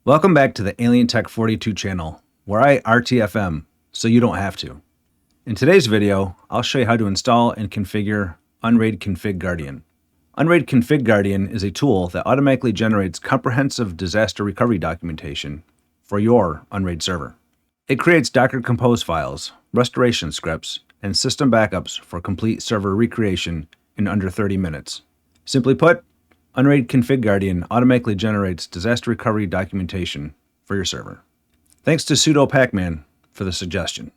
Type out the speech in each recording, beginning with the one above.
Welcome back to the Alien Tech 42 channel, where I RTFM, so you don't have to. In today's video, I'll show you how to install and configure Unraid Config Guardian. Unraid Config Guardian is a tool that automatically generates comprehensive disaster recovery documentation for your Unraid server. It creates Docker Compose files, restoration scripts, and system backups for complete server recreation in under 30 minutes. Simply put, Unraid Config Guardian automatically generates disaster recovery documentation for your server. Thanks to sudo pacman for the suggestion.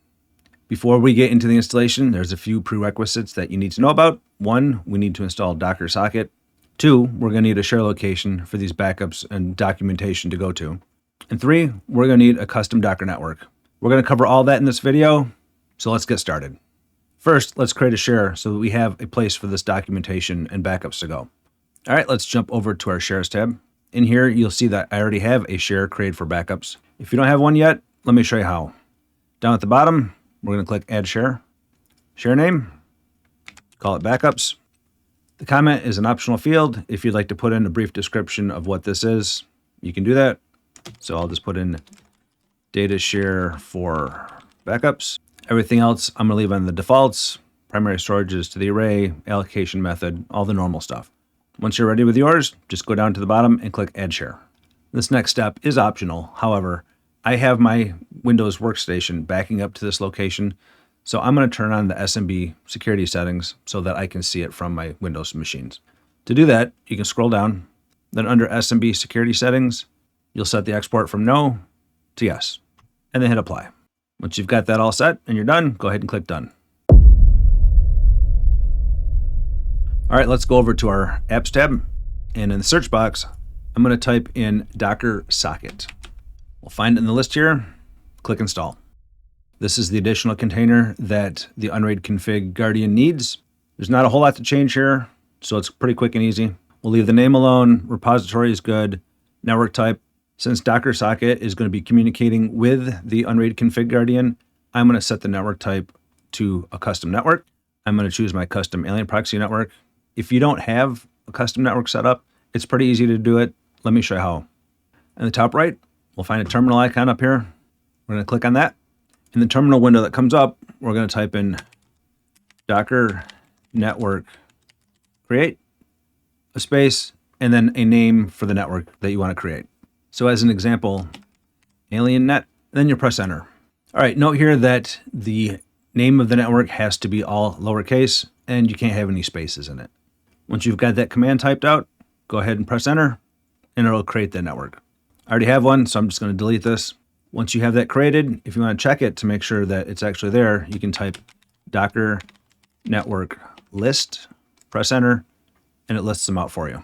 Before we get into the installation, there's a few prerequisites that you need to know about. 1, we need to install Docker socket. 2, we're going to need a share location for these backups and documentation to go to. And 3, we're going to need a custom Docker network. We're going to cover all that in this video, so let's get started. First, let's create a share so that we have a place for this documentation and backups to go. All right, let's jump over to our Shares tab. In here, you'll see that I already have a share created for backups. If you don't have one yet, let me show you how. Down at the bottom, we're going to click Add Share. Share name, call it Backups. The comment is an optional field. If you'd like to put in a brief description of what this is, you can do that. So I'll just put in data share for backups. Everything else, I'm going to leave on the defaults. Primary storage is to the array, allocation method, all the normal stuff. Once you're ready with yours, just go down to the bottom and click Add Share. This next step is optional. However, I have my Windows workstation backing up to this location, so I'm going to turn on the SMB security settings so that I can see it from my Windows machines. To do that, you can scroll down. Then under SMB security settings, you'll set the export from no to yes, and then hit apply. Once you've got that all set and you're done, go ahead and click done. All right, let's go over to our Apps tab. And in the search box, I'm going to type in Docker socket. We'll find it in the list here. Click Install. This is the additional container that the Unraid Config Guardian needs. There's not a whole lot to change here, so it's pretty quick and easy. We'll leave the name alone. Repository is good. Network type. Since Docker socket is going to be communicating with the Unraid Config Guardian, I'm going to set the network type to a custom network. I'm going to choose my custom alien proxy network. If you don't have a custom network set up, it's pretty easy to do it. Let me show you how. In the top right, we'll find a terminal icon up here. We're going to click on that. In the terminal window that comes up, we're going to type in Docker network create, a space, and then a name for the network that you want to create. So as an example, AlienNet, then you press enter. All right, note here that the name of the network has to be all lowercase and you can't have any spaces in it. Once you've got that command typed out, go ahead and press enter and it'll create the network. I already have one, so I'm just going to delete this. Once you have that created, if you want to check it to make sure that it's actually there, you can type Docker network list, press enter, and it lists them out for you.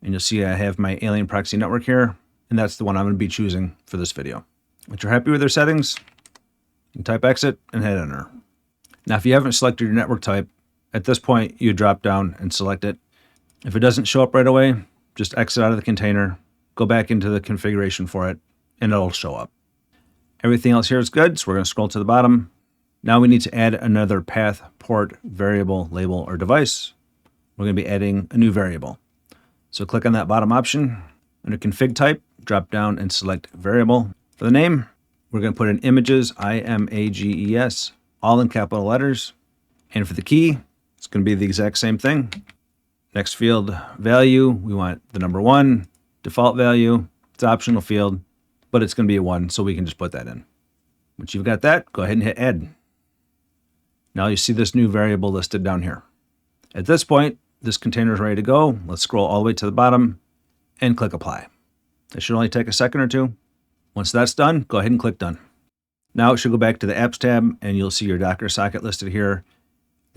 And you'll see I have my alien proxy network here, and that's the one I'm going to be choosing for this video. Once you're happy with your settings, you can type exit and hit enter. Now, if you haven't selected your network type, at this point, you drop down and select it. If it doesn't show up right away, just exit out of the container, go back into the configuration for it, and it'll show up. Everything else here is good, so we're going to scroll to the bottom. Now we need to add another path, port, variable, label, or device. We're going to be adding a new variable. So click on that bottom option. Under config type, drop down and select variable. For the name, we're going to put in images, IMAGES, all in capital letters. And for the key, it's going to be the exact same thing. Next field, value, we want the number 1. Default value, it's an optional field, but it's going to be a 1, so we can just put that in. Once you've got that, go ahead and hit add. Now you see this new variable listed down here. At this point, this container is ready to go. Let's scroll all the way to the bottom and click apply. It should only take a second or two. Once that's done, go ahead and click done. Now it should go back to the apps tab and you'll see your Docker socket listed here.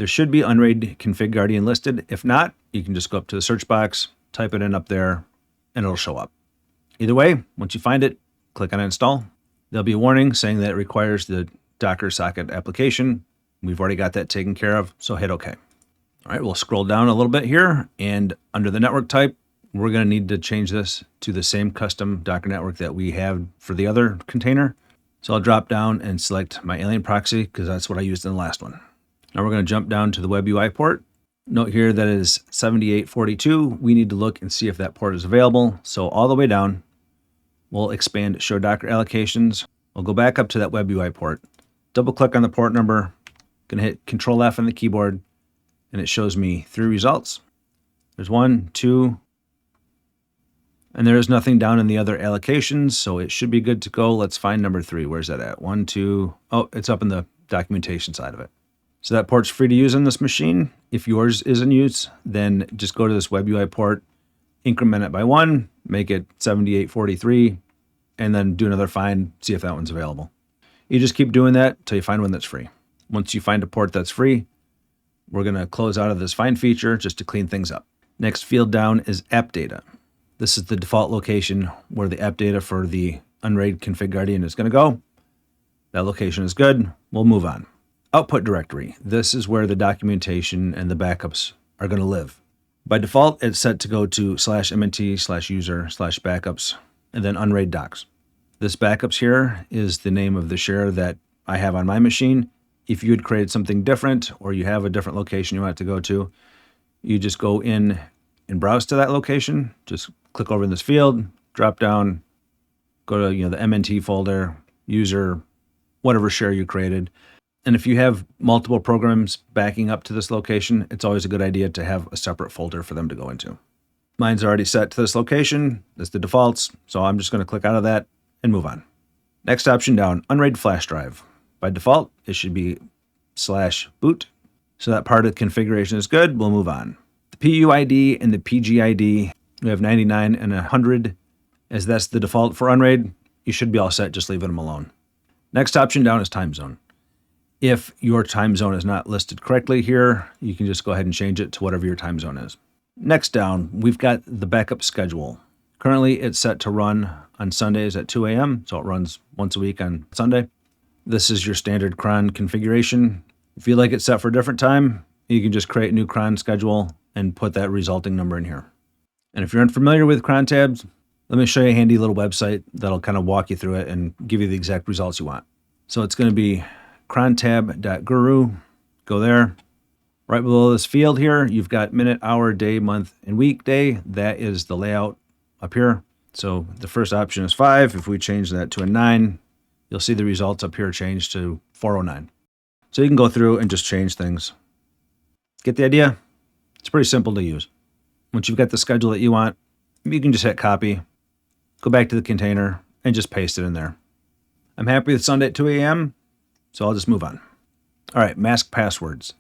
There should be Unraid Config Guardian listed. If not, you can just go up to the search box, type it in up there, and it'll show up. Either way, once you find it, click on install. There'll be a warning saying that it requires the Docker socket application. We've already got that taken care of, so hit OK. All right, we'll scroll down a little bit here, and under the network type, we're going to need to change this to the same custom Docker network that we have for the other container. So I'll drop down and select my alien proxy because that's what I used in the last one. Now we're going to jump down to the web UI port. Note here that it is 7842. We need to look and see if that port is available. So all the way down, We'll expand Show Docker Allocations. We'll go back up to that Web UI port. Double click on the port number. Gonna hit Control F on the keyboard, and it shows me 3 results. There's 1, 2, and there is nothing down in the other allocations, so it should be good to go. Let's find number 3. Where's that at? 1, 2. Oh, it's up in the documentation side of it. So that port's free to use on this machine. If yours is in use, then just go to this Web UI port, increment it by 1, make it 7843, and then do another find, see if that one's available. You just keep doing that until you find one that's free. Once you find a port that's free, we're going to close out of this find feature just to clean things up. Next field down is app data. This is the default location where the app data for the Unraid Config Guardian is going to go. That location is good. We'll move on. Output directory. This is where the documentation and the backups are going to live. By default, it's set to go to /mnt/user/backups and then Unraid docs. This backups here is the name of the share that I have on my machine. If you had created something different or you have a different location you want it to go to, you just go in and browse to that location. Just click over in this field, drop down, go to the MNT folder, user, whatever share you created. And if you have multiple programs backing up to this location, it's always a good idea to have a separate folder for them to go into. Mine's already set to this location. That's the defaults. So I'm just going to click out of that and move on. Next option down, Unraid flash drive. By default, it should be /boot. So that part of the configuration is good. We'll move on. The PUID and the PGID, we have 99 and 100. As that's the default for Unraid, you should be all set, just leaving them alone. Next option down is time zone. If your time zone is not listed correctly here, you can just go ahead and change it to whatever your time zone is. Next down, we've got the backup schedule. Currently, it's set to run on Sundays at 2 a.m., so it runs once a week on Sunday. This is your standard cron configuration. If you like it set for a different time, you can just create a new cron schedule and put that resulting number in here. And if you're unfamiliar with cron tabs, let me show you a handy little website that'll kind of walk you through it and give you the exact results you want. So it's going to be crontab.guru. Go there. Right below this field here, you've got minute, hour, day, month, and week, day. That is the layout up here. So the first option is 5. If we change that to a 9, you'll see the results up here change to 409. So you can go through and just change things. Get the idea? It's pretty simple to use. Once you've got the schedule that you want, you can just hit copy, go back to the container, and just paste it in there. I'm happy with Sunday at 2 a.m., so I'll just move on. All right, mask passwords.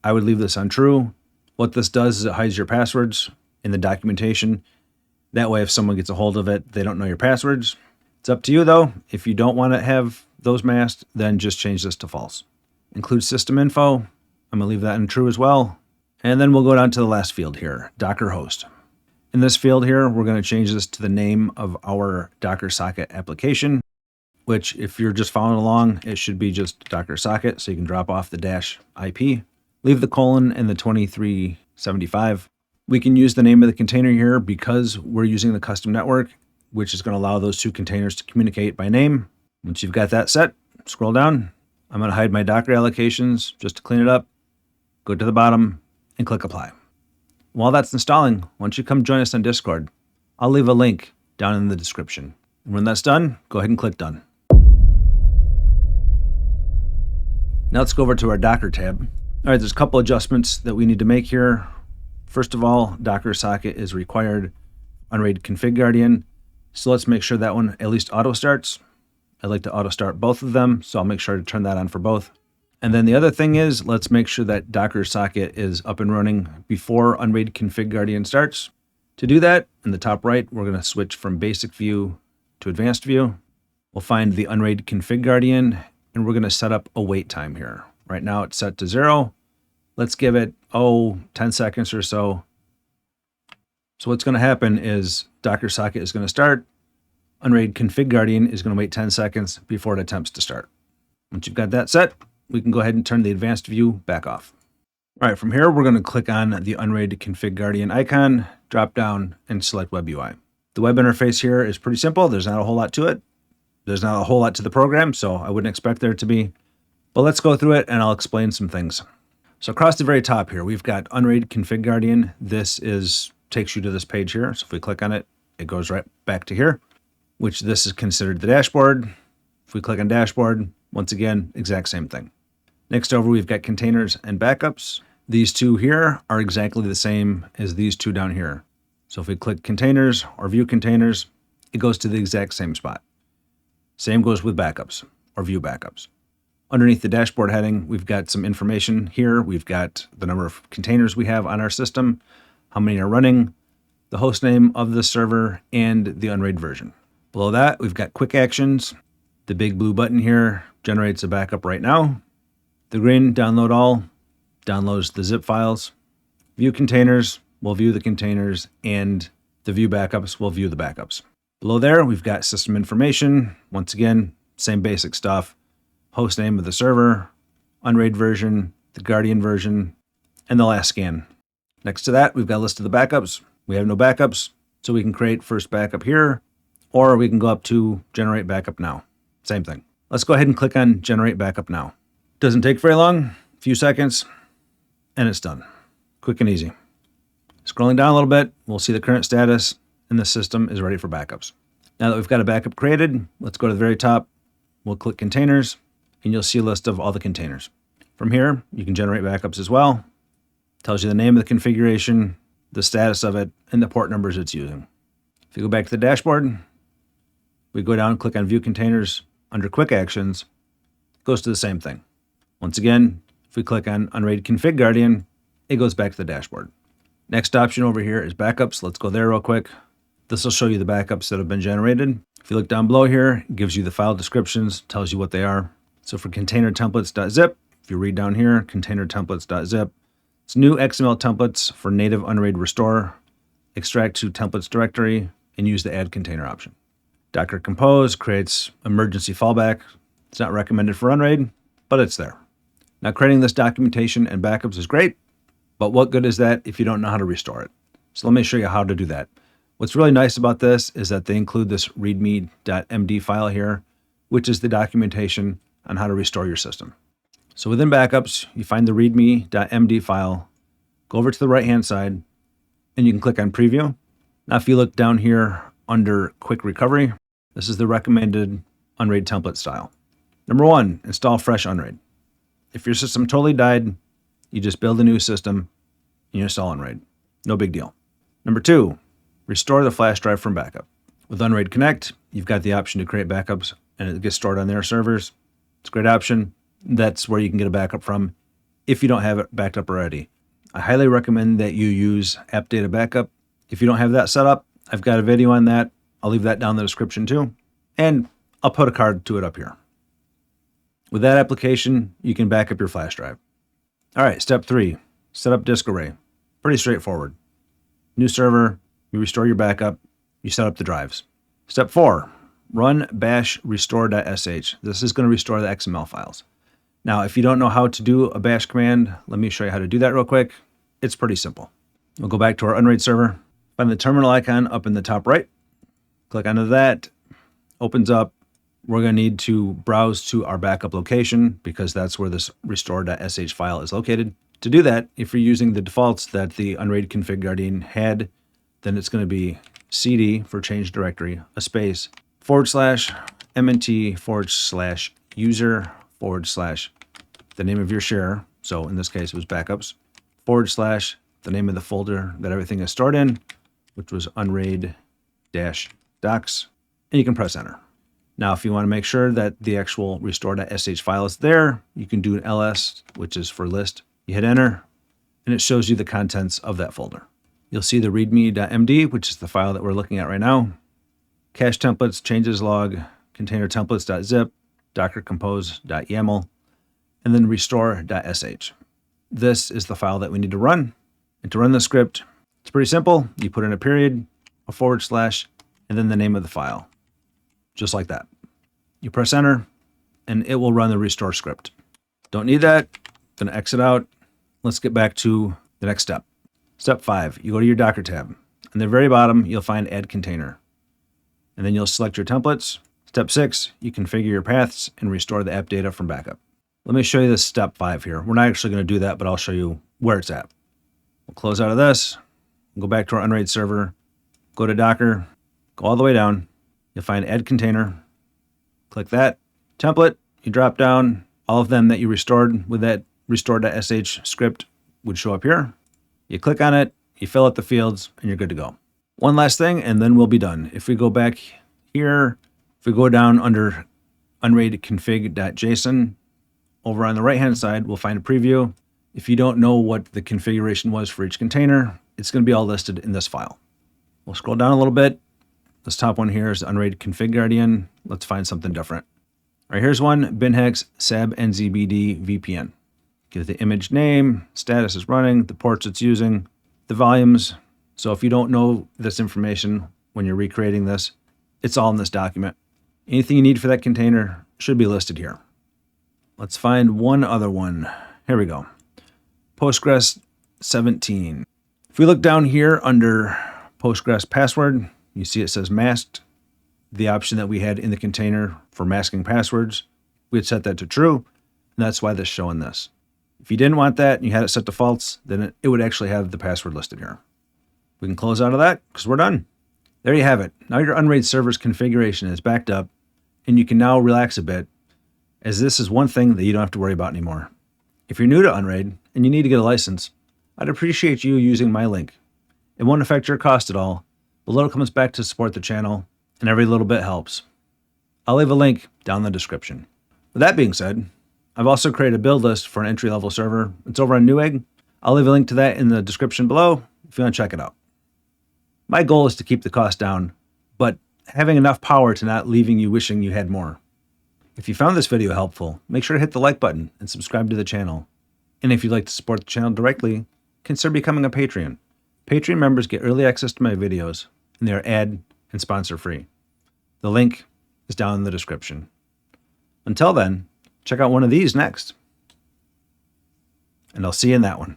I would leave this on true. What this does is it hides your passwords in the documentation. That way, if someone gets a hold of it, they don't know your passwords. It's up to you, though. If you don't want to have those masked, then just change this to false. Include system info. I'm going to leave that in true as well. And then we'll go down to the last field here, Docker host. In this field here, we're going to change this to the name of our Docker socket application, which if you're just following along, it should be just Docker socket. So you can drop off the -IP, leave the colon and the 2375. We can use the name of the container here because we're using the custom network, which is going to allow those 2 containers to communicate by name. Once you've got that set, scroll down. I'm going to hide my Docker allocations just to clean it up. Go to the bottom and click apply. While that's installing, why don't you come join us on Discord? I'll leave a link down in the description. And when that's done, go ahead and click done. Now let's go over to our Docker tab. All right, there's a couple adjustments that we need to make here. First of all, Docker socket is required. Unraid Config Guardian. So let's make sure that one at least auto starts. I'd like to auto start both of them, so I'll make sure to turn that on for both. And then the other thing is, let's make sure that Docker socket is up and running before Unraid Config Guardian starts. To do that, in the top right, we're going to switch from basic view to advanced view. We'll find the Unraid Config Guardian, and we're going to set up a wait time here. Right now it's set to 0. Let's give it, 10 seconds or so. So what's going to happen is Docker socket is going to start. Unraid Config Guardian is going to wait 10 seconds before it attempts to start. Once you've got that set, we can go ahead and turn the advanced view back off. All right, from here, we're going to click on the Unraid Config Guardian icon, drop down, and select Web UI. The web interface here is pretty simple. There's not a whole lot to it. There's not a whole lot to the program, so I wouldn't expect there to be. But let's go through it, and I'll explain some things. So across the very top here, we've got Unraid Config Guardian. This takes you to this page here. So if we click on it, it goes right back to here. which this is considered the dashboard. If we click on dashboard, once again, exact same thing. Next over, we've got containers and backups. These two here are exactly the same as these two down here. So if we click containers or view containers, it goes to the exact same spot. Same goes with backups or view backups. Underneath the dashboard heading, we've got some information here. We've got the number of containers we have on our system, how many are running, the host name of the server, and the Unraid version. Below that, we've got quick actions. The big blue button here generates a backup right now. The green, download all, downloads the zip files. View containers will view the containers, and the view backups will view the backups. Below there, we've got system information. Once again, same basic stuff. Host name of the server, Unraid version, the Guardian version, and the last scan. Next to that, we've got a list of the backups. We have no backups, so we can create first backup here, or we can go up to generate backup now. Same thing. Let's go ahead and click on generate backup now. Doesn't take very long, a few seconds, and it's done. Quick and easy. Scrolling down a little bit, we'll see the current status, and the system is ready for backups. Now that we've got a backup created, let's go to the very top. We'll click containers, and you'll see a list of all the containers. From here, you can generate backups as well. Tells you the name of the configuration, the status of it, and the port numbers it's using. If you go back to the dashboard, we go down and click on View Containers under Quick Actions. It goes to the same thing. Once again, if we click on Unraid Config Guardian, it goes back to the dashboard. Next option over here is backups. Let's go there real quick. This will show you the backups that have been generated. If you look down below here, it gives you the file descriptions, tells you what they are. So for container templates.zip, if you read down here, container templates.zip, it's new XML templates for native Unraid restore, extract to templates directory, and use the add container option. Docker Compose creates emergency fallback. It's not recommended for Unraid, but it's there. Now creating this documentation and backups is great, but what good is that if you don't know how to restore it? So let me show you how to do that. What's really nice about this is that they include this readme.md file here, which is the documentation on how to restore your system. So within backups, you find the readme.md file, go over to the right-hand side, and you can click on Preview. Now, if you look down here under Quick Recovery, this is the recommended Unraid template style. Number 1, install fresh Unraid. If your system totally died, you just build a new system and you install Unraid. No big deal. Number 2, restore the flash drive from backup. With Unraid Connect, you've got the option to create backups and it gets stored on their servers. It's a great option. That's where you can get a backup from if you don't have it backed up already. I highly recommend that you use App Data Backup. If you don't have that set up, I've got a video on that. I'll leave that down in the description too. And I'll put a card to it up here. With that application, you can back up your flash drive. All right, step 3, set up disk array. Pretty straightforward. New server, you restore your backup, you set up the drives. Step 4, run bash restore.sh. This is going to restore the XML files. Now, if you don't know how to do a bash command, let me show you how to do that real quick. It's pretty simple. We'll go back to our Unraid server, find the terminal icon up in the top right, click onto that, opens up. We're going to need to browse to our backup location because that's where this restore.sh file is located. To do that, if you're using the defaults that the Unraid Config Guardian had, then it's going to be cd for change directory, a space, / mnt / user / the name of your share. So in this case, it was backups, / the name of the folder that everything is stored in, which was Unraid-docs, and you can press enter. Now, if you want to make sure that the actual restore.sh file is there, you can do an ls, which is for list. You hit enter, and it shows you the contents of that folder. You'll see the readme.md, which is the file that we're looking at right now, cache templates, changes log, container templates.zip, docker compose.yaml, and then restore.sh. This is the file that we need to run. And to run the script, it's pretty simple. You put in a period, a /, and then the name of the file. Just like that. You press enter, and it will run the restore script. Don't need that. Going to exit out. Let's get back to the next step. Step 5, you go to your Docker tab. On the very bottom, you'll find add container. And then you'll select your templates. Step 6, you configure your paths and restore the app data from backup. Let me show you this step 5 here. We're not actually going to do that, but I'll show you where it's at. We'll close out of this, go back to our Unraid server, go to Docker, go all the way down, You'll find Add Container. Click that. Template, you drop down. All of them that you restored with that restore.sh script would show up here. You click on it, you fill out the fields, and you're good to go. One last thing, and then we'll be done. If we go back here, if we go down under Unraid Config.json, over on the right-hand side, we'll find a preview. If you don't know what the configuration was for each container, it's going to be all listed in this file. We'll scroll down a little bit. This top one here is Unraid Config Guardian. Let's find something different. All right, here's one, binhex sab nzbd VPN. Give the image name, status is running, the ports it's using, the volumes. So if you don't know this information when you're recreating this, it's all in this document. Anything you need for that container should be listed here. Let's find one other one. Here we go. Postgres 17. If we look down here under Postgres password, you see it says masked. The option that we had in the container for masking passwords, we had set that to true, and that's why this is showing this. If you didn't want that and you had it set to false, then it would actually have the password listed here. We can close out of that because we're done. There you have it. Now your Unraid server's configuration is backed up, and you can now relax a bit, as this is one thing that you don't have to worry about anymore. If you're new to Unraid and you need to get a license, I'd appreciate you using my link. It won't affect your cost at all. The little comes back to support the channel, and every little bit helps. I'll leave a link down in the description. With that being said, I've also created a build list for an entry-level server. It's over on Newegg. I'll leave a link to that in the description below if you want to check it out. My goal is to keep the cost down, but having enough power to not leaving you wishing you had more. If you found this video helpful, make sure to hit the like button and subscribe to the channel. And if you'd like to support the channel directly, consider becoming a Patreon. Patreon members get early access to my videos, and they are ad and sponsor free. The link is down in the description. Until then, check out one of these next. And I'll see you in that one.